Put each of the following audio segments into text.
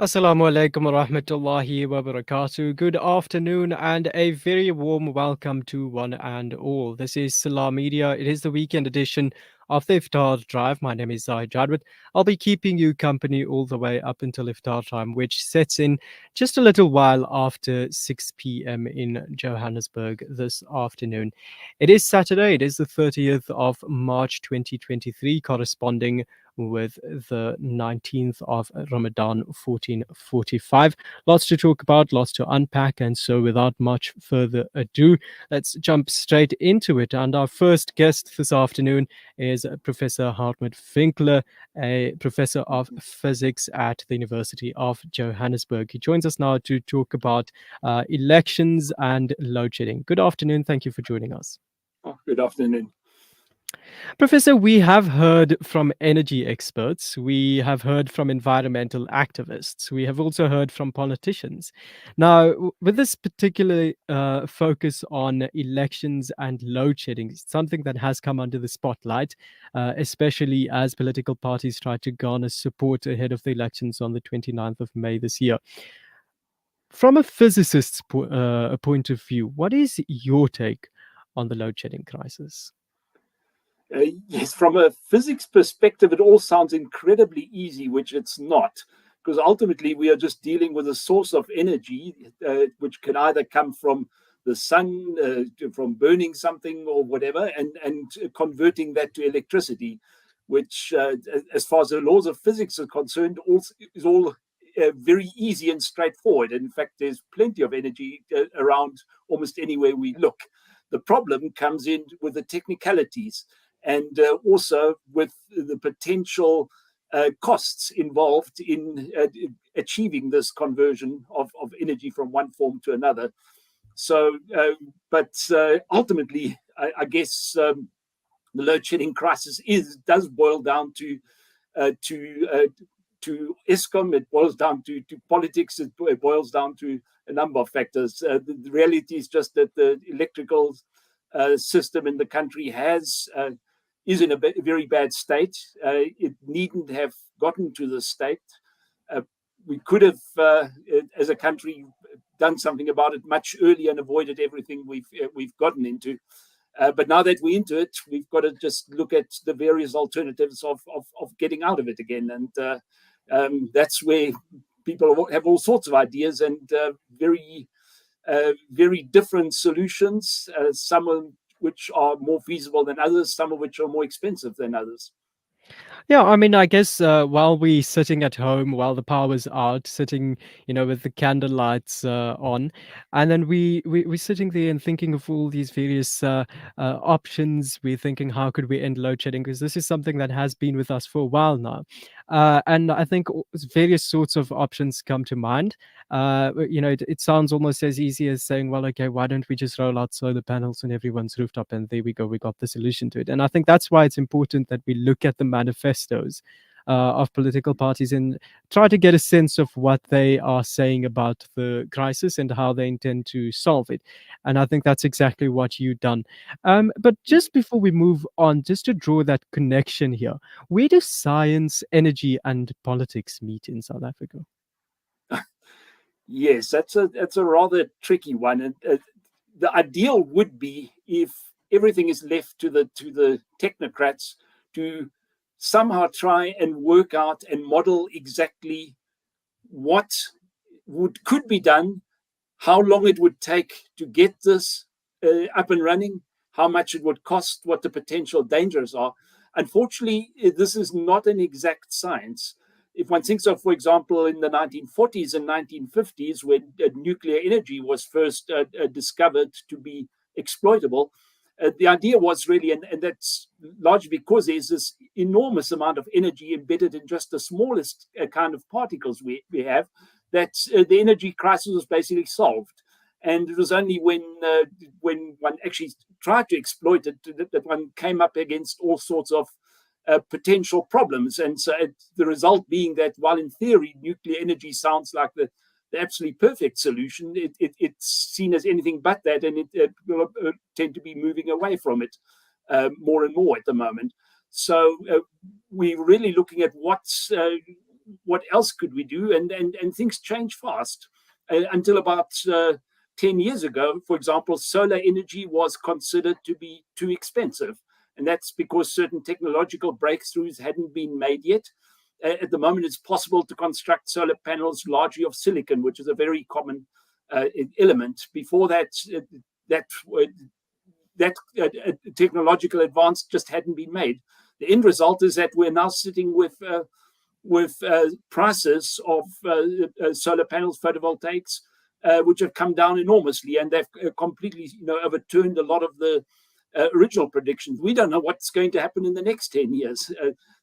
Assalamu alaikum wa rahmatullahi wa barakatuh. Good afternoon and a very warm welcome to one and all. This is Salam Media. It is the weekend edition of the Iftar Drive. My name is Zahid Jadwat. I'll be keeping you company all the way up until Iftar time, which sets in just a little while after 6 p.m. in Johannesburg this afternoon. It is Saturday. It is the 30th of March 2023, corresponding with the 19th of Ramadan 1445. Lots to talk about, lots to unpack. And so, without much further ado, let's jump straight into it. And our first guest this afternoon is Professor Hartmut Winkler, a professor of physics at the University of Johannesburg. He joins us now to talk about elections and load shedding. Good afternoon. Thank you for joining us. Good afternoon. Professor, we have heard from energy experts, we have heard from environmental activists, we have also heard from politicians. Now, with this particular focus on elections and load shedding, something that has come under the spotlight, especially as political parties try to garner support ahead of the elections on the 29th of May this year. From a physicist's point of view, what is your take on the load shedding crisis? Yes, from a physics perspective, it all sounds incredibly easy, which it's not, because ultimately we are just dealing with a source of energy, which can either come from the sun, from burning something or whatever, and converting that to electricity, which, as far as the laws of physics are concerned, is all very easy and straightforward. In fact, there's plenty of energy around almost anywhere we look. The problem comes in with the technicalities, and also with the potential costs involved in achieving this conversion of energy from one form to another. So, but ultimately, I guess the load shedding crisis does boil down to Eskom. It boils down to politics. It boils down to a number of factors. The reality is just that the electrical system in the country is in a very bad state. It needn't have gotten to this state. We could have, as a country, done something about it much earlier and avoided everything we've gotten into. But now that we're into it, we've got to just look at the various alternatives of getting out of it again. And that's where people have all sorts of ideas and very different solutions. Some of which are more feasible than others, some of which are more expensive than others. Yeah, I mean, I guess while we're sitting at home, while the power's out, sitting, with the candle lights on, and then we're sitting there and thinking of all these various options. We're thinking, how could we end load shedding? Because this is something that has been with us for a while now. And I think various sorts of options come to mind. It sounds almost as easy as saying, well, okay, why don't we just roll out solar panels on everyone's rooftop? And there we go, we got the solution to it. And I think that's why it's important that we look at the manifestos of political parties and try to get a sense of what they are saying about the crisis and how they intend to solve it. And I think that's exactly what you've done. But just before we move on, just to draw that connection here, where do science, energy, and politics meet in South Africa? Yes, that's a rather tricky one. And the ideal would be if everything is left to the technocrats to somehow try and work out and model exactly what could be done, how long it would take to get this up and running, how much it would cost, what the potential dangers are. Unfortunately, this is not an exact science. If one thinks of, for example, in the 1940s and 1950s, when nuclear energy was first discovered to be exploitable, the idea was really, and that's largely because there's this enormous amount of energy embedded in just the smallest kind of particles we have, that the energy crisis was basically solved. And it was only when one actually tried to exploit it that one came up against all sorts of potential problems. And so the result being that while in theory nuclear energy sounds like the absolutely perfect solution, it's seen as anything but that, and it will tend to be moving away from it more and more at the moment. So we're really looking at what else could we do? And things change fast. Until about 10 years ago, for example, solar energy was considered to be too expensive. And that's because certain technological breakthroughs hadn't been made yet. At the moment, it's possible to construct solar panels largely of silicon, which is a very common element. Before that, that technological advance just hadn't been made. The end result is that we're now sitting with prices of solar panels, photovoltaics, which have come down enormously, and they've completely overturned a lot of the original predictions. We don't know what's going to happen in the next 10 years.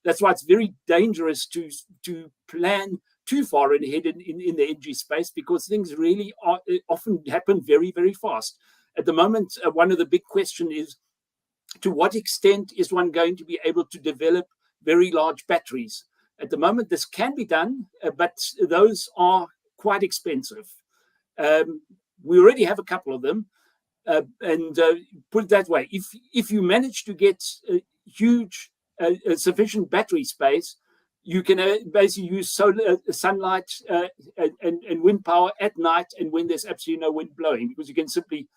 That's why it's very dangerous to plan too far ahead in the energy space, because things really often happen very, very fast. At the moment, one of the big questions is, to what extent is one going to be able to develop very large batteries? At the moment, this can be done, but those are quite expensive. We already have a couple of them. And put it that way, if you manage to get a huge, sufficient battery space, you can basically use solar, sunlight and wind power at night, and when there's absolutely no wind blowing, because you can simply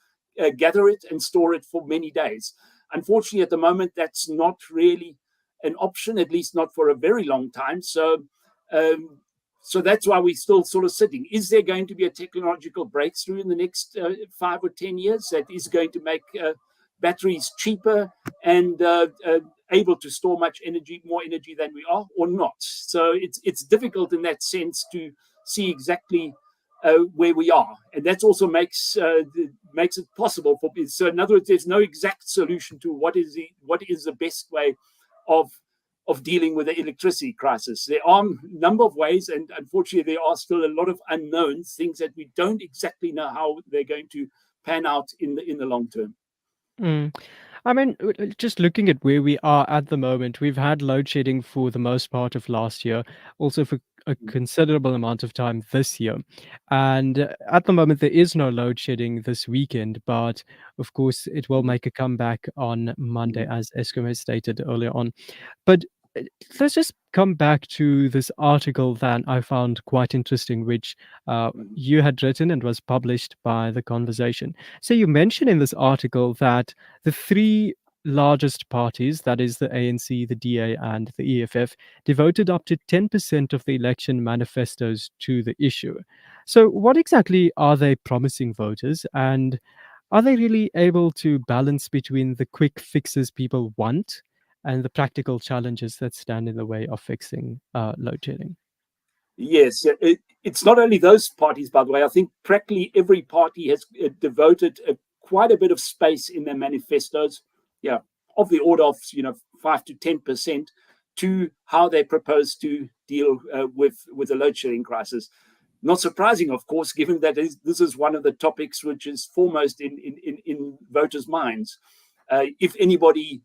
gather it and store it for many days. Unfortunately, at the moment, that's not really an option, at least not for a very long time. So that's why we're still sort of sitting. Is there going to be a technological breakthrough in the next 5 or 10 years that is going to make batteries cheaper and able to store more energy than we are, or not? So it's difficult in that sense to see exactly where we are, and that also makes it possible for. So in other words, there's no exact solution to what is the best way of dealing with the electricity crisis. There are a number of ways, and unfortunately, there are still a lot of unknowns, things that we don't exactly know how they're going to pan out in the long term. Mm. I mean, just looking at where we are at the moment, we've had load shedding for the most part of last year, also for a considerable amount of time this year. And at the moment, there is no load shedding this weekend, but of course, it will make a comeback on Monday, as Eskom has stated earlier on. But uh, let's just come back to this article that I found quite interesting, which you had written and was published by The Conversation. So you mentioned in this article that the three largest parties, that is the ANC, the DA, and the EFF, devoted up to 10% of the election manifestos to the issue. So, what exactly are they promising voters? And are they really able to balance between the quick fixes people want and the practical challenges that stand in the way of fixing load shedding? Yes, it's not only those parties, by the way. I think practically every party has devoted quite a bit of space in their manifestos, of the order of 5 to 10% to how they propose to deal with the load shedding crisis. Not surprising, of course, given that this is one of the topics which is foremost in voters' minds. If anybody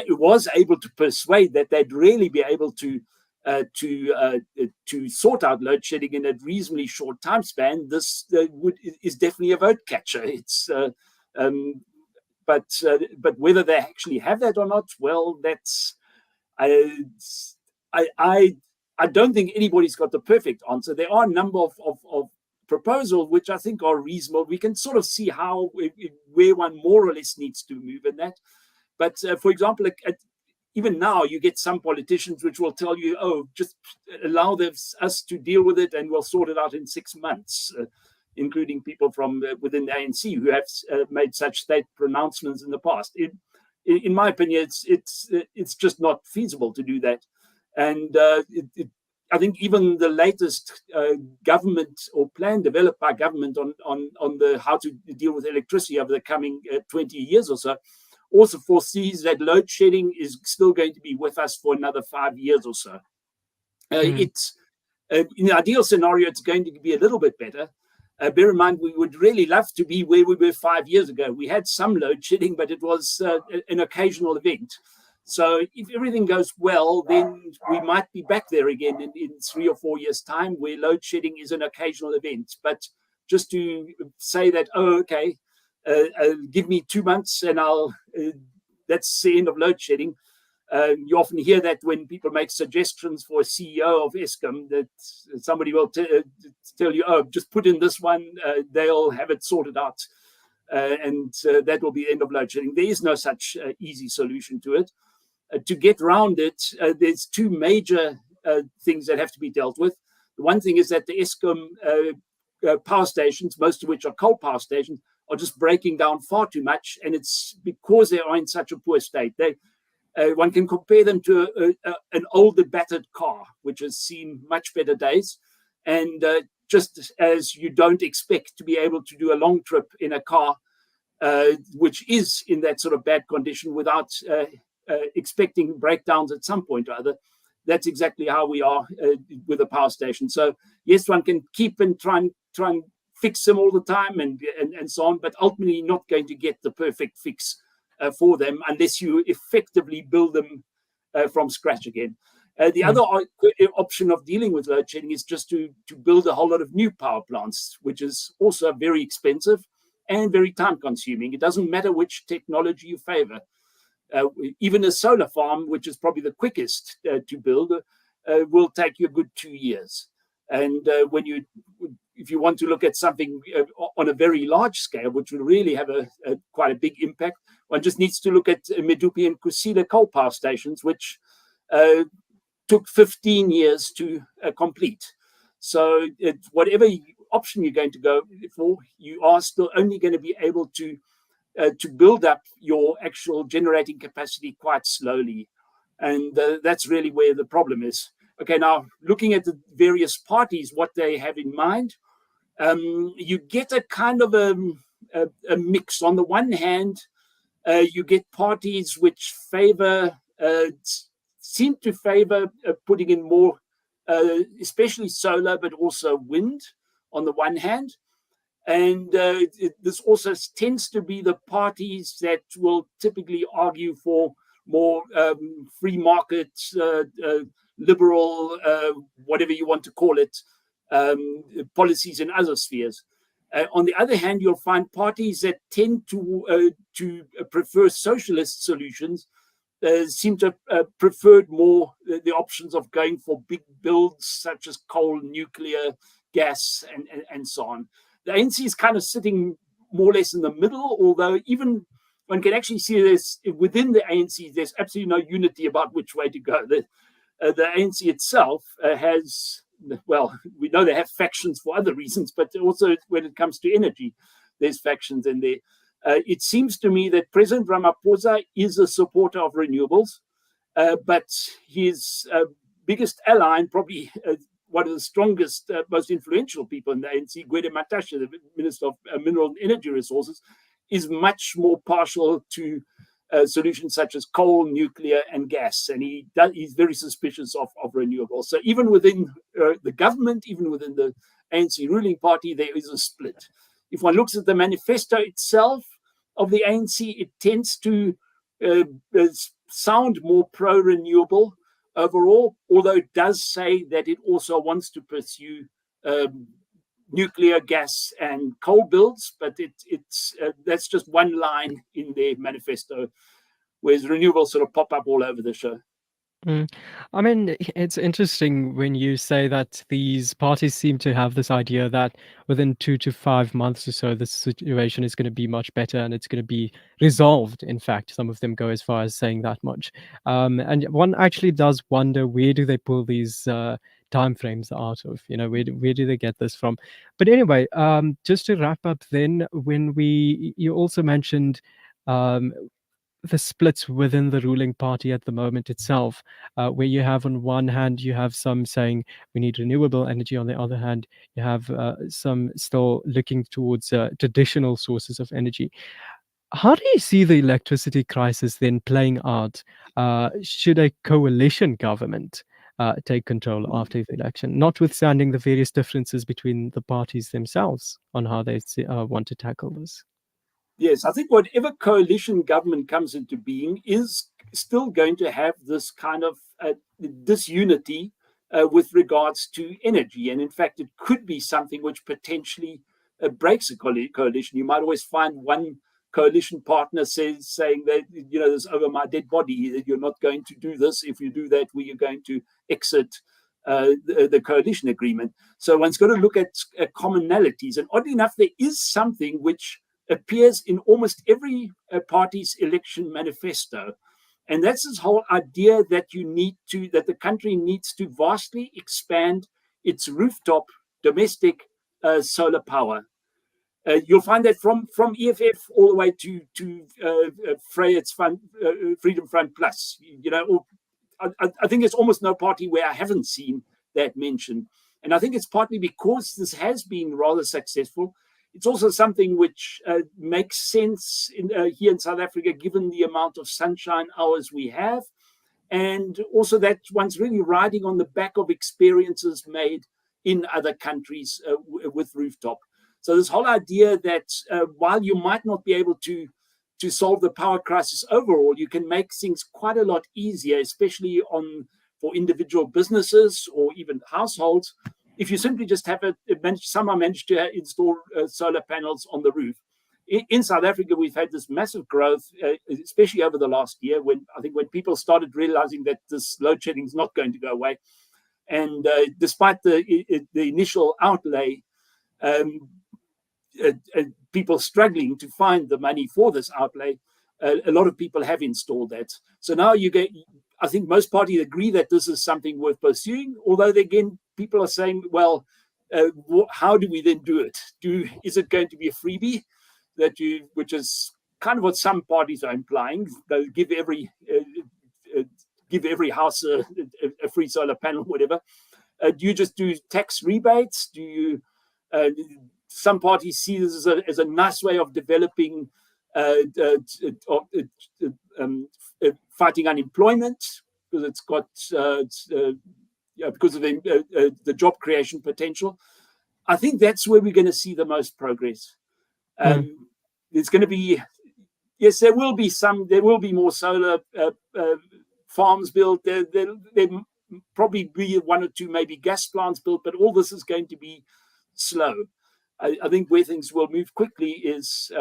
was able to persuade that they'd really be able to sort out load shedding in a reasonably short time span, this is definitely a vote catcher. But whether they actually have that or not, well, that's I don't think anybody's got the perfect answer. There are a number of proposals which I think are reasonable. We can sort of see where one more or less needs to move in that. But for example, even now, you get some politicians which will tell you, "Oh, just allow us to deal with it, and we'll sort it out in 6 months," including people from within the ANC who have made such state pronouncements in the past. In my opinion, it's just not feasible to do that, and I think even the latest government or plan developed by government on the how to deal with electricity over the coming 20 years or so also foresees that load shedding is still going to be with us for another 5 years or so. It's in the ideal scenario, it's going to be a little bit better. Bear in mind, we would really love to be where we were 5 years ago. We had some load shedding, but it was an occasional event. So if everything goes well, then we might be back there again in 3 or 4 years' time, where load shedding is an occasional event. But just to say that, okay, give me 2 months and that's the end of load shedding. You often hear that when people make suggestions for a CEO of Eskom, that somebody will tell you, oh, just put in this one, they'll have it sorted out. And that will be the end of load shedding. There is no such easy solution to it. To get around it, there's two major things that have to be dealt with. The one thing is that the Eskom power stations, most of which are coal power stations, are just breaking down far too much. And it's because they are in such a poor state. One can compare them to an older battered car, which has seen much better days. And just as you don't expect to be able to do a long trip in a car, which is in that sort of bad condition without expecting breakdowns at some point or other, that's exactly how we are with a power station. So yes, one can keep and try and fix them all the time and so on, but ultimately you're not going to get the perfect fix for them unless you effectively build them from scratch again. The other option of dealing with load shedding is just to build a whole lot of new power plants, which is also very expensive and very time consuming. It doesn't matter which technology you favor. Even a solar farm, which is probably the quickest to build, will take you a good 2 years. And if you want to look at something on a very large scale, which will really have quite a big impact, one just needs to look at Medupi and Kusile coal power stations, which took 15 years to complete. So whatever option you're going to go for, you are still only going to be able to build up your actual generating capacity quite slowly. And that's really where the problem is. Okay, now looking at the various parties, what they have in mind, you get a kind of a mix. On the one hand, you get parties which seem to favor putting in more, especially solar, but also wind on the one hand. And this also tends to be the parties that will typically argue for more free market, liberal, whatever you want to call it, policies in other spheres. On the other hand, you'll find parties that tend to prefer socialist solutions, seem to have preferred more the options of going for big builds such as coal, nuclear, gas, and so on. The ANC is kind of sitting more or less in the middle, although even one can actually see this within the ANC, there's absolutely no unity about which way to go. The ANC itself has, well, we know they have factions for other reasons, but also when it comes to energy, there's factions in there. It seems to me that President Ramaphosa is a supporter of renewables, but his biggest ally and probably one of the strongest, most influential people in the ANC, Gwede Mantashe, the Minister of Mineral and Energy Resources, is much more partial to solutions such as coal, nuclear, and gas. And he's very suspicious of renewables. So even within the government, even within the ANC ruling party, there is a split. If one looks at the manifesto itself of the ANC, it tends to sound more pro-renewable overall, although it does say that it also wants to pursue nuclear, gas, and coal builds, but it's that's just one line in their manifesto, whereas renewables sort of pop up all over the show. I mean, it's interesting when you say that these parties seem to have this idea that within 2 to 5 months or so, the situation is going to be much better and it's going to be resolved. In fact, some of them go as far as saying that much. And one actually does wonder, where do they pull these timeframes out of? You know, where do they get this from? But anyway, just to wrap up then, you also mentioned the splits within the ruling party at the moment itself, where you have on one hand, you have some saying we need renewable energy. On the other hand, you have some still looking towards traditional sources of energy. How do you see the electricity crisis then playing out? Should a coalition government take control after the election, notwithstanding the various differences between the parties themselves on how they want to tackle this? Yes, I think whatever coalition government comes into being is still going to have this kind of disunity with regards to energy. And in fact, it could be something which potentially breaks a coalition. You might always find one coalition partner saying that, this over my dead body, that you're not going to do this. If you do that, we are going to exit the coalition agreement. So one's got to look at commonalities. And oddly enough, there is something which appears in almost every party's election manifesto. And that's this whole idea that that the country needs to vastly expand its rooftop domestic solar power. You'll find that from EFF all the way to Freya's Freedom Front Plus. I think there's almost no party where I haven't seen that mentioned. And I think it's partly because this has been rather successful. It's also something which makes sense here in South Africa, given the amount of sunshine hours we have. And also that one's really riding on the back of experiences made in other countries with rooftop. So this whole idea that while you might not be able to solve the power crisis overall, you can make things quite a lot easier, especially for individual businesses or even households, if you simply just somehow manage to install solar panels on the roof. In South Africa, we've had this massive growth, especially over the last year, when people started realizing that this load shedding is not going to go away. And despite the initial outlay, people struggling to find the money for this outlay, a lot of people have installed that. So now I think most parties agree that this is something worth pursuing, although again, people are saying, well, how do we then do it? Is it going to be a freebie which is kind of what some parties are implying? They'll give every house a free solar panel, whatever. Do you just do tax rebates? Do you some parties see this as a nice way of developing fighting unemployment, because it's got because of the job creation potential. I think that's where we're going to see the most progress. There's going to be, yes, there will be more solar farms built. There probably be one or two maybe gas plants built, but all this is going to be slow. I think where things will move quickly is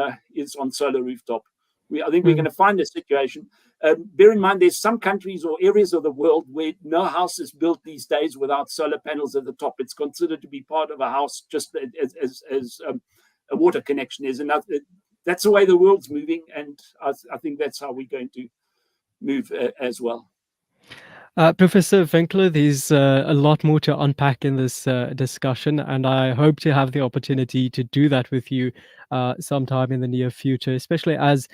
on solar rooftop. I think we're going to find a situation. Bear in mind, there's some countries or areas of the world where no house is built these days without solar panels at the top. It's considered to be part of a house, just as a water connection is. And that's the way the world's moving, and I think that's how we're going to move as well. Professor Winkler, there's a lot more to unpack in this discussion, and I hope to have the opportunity to do that with you sometime in the near future, especially as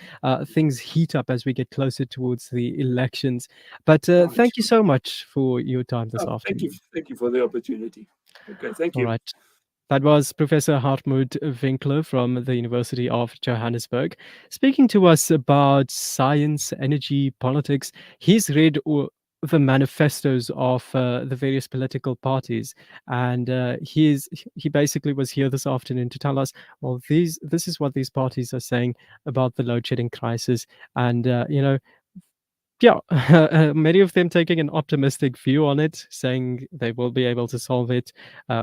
things heat up as we get closer towards the elections. But thank you so much for your time this afternoon. Thank you for the opportunity. Okay, thank you. All right. That was Professor Hartmut Winkler from the University of Johannesburg, speaking to us about science, energy, politics. He's read the manifestos of the various political parties, and he basically was here this afternoon to tell us, well, this is what these parties are saying about the load shedding crisis, and yeah, many of them taking an optimistic view on it, saying they will be able to solve it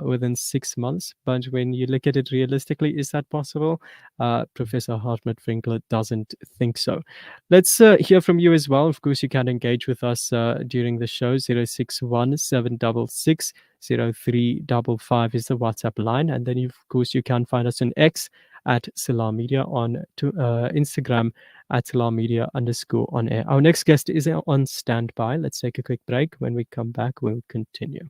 within 6 months. But when you look at it realistically, is that possible? Professor Hartmut Winkler doesn't think so. Let's hear from you as well. Of course, you can engage with us during the show. 061 766 0355 is the WhatsApp line. And then, of course, you can find us on X at Salam Media, on Instagram at Salam_Media_on air. Our next guest is on standby. Let's take a quick break. When we come back, we'll continue.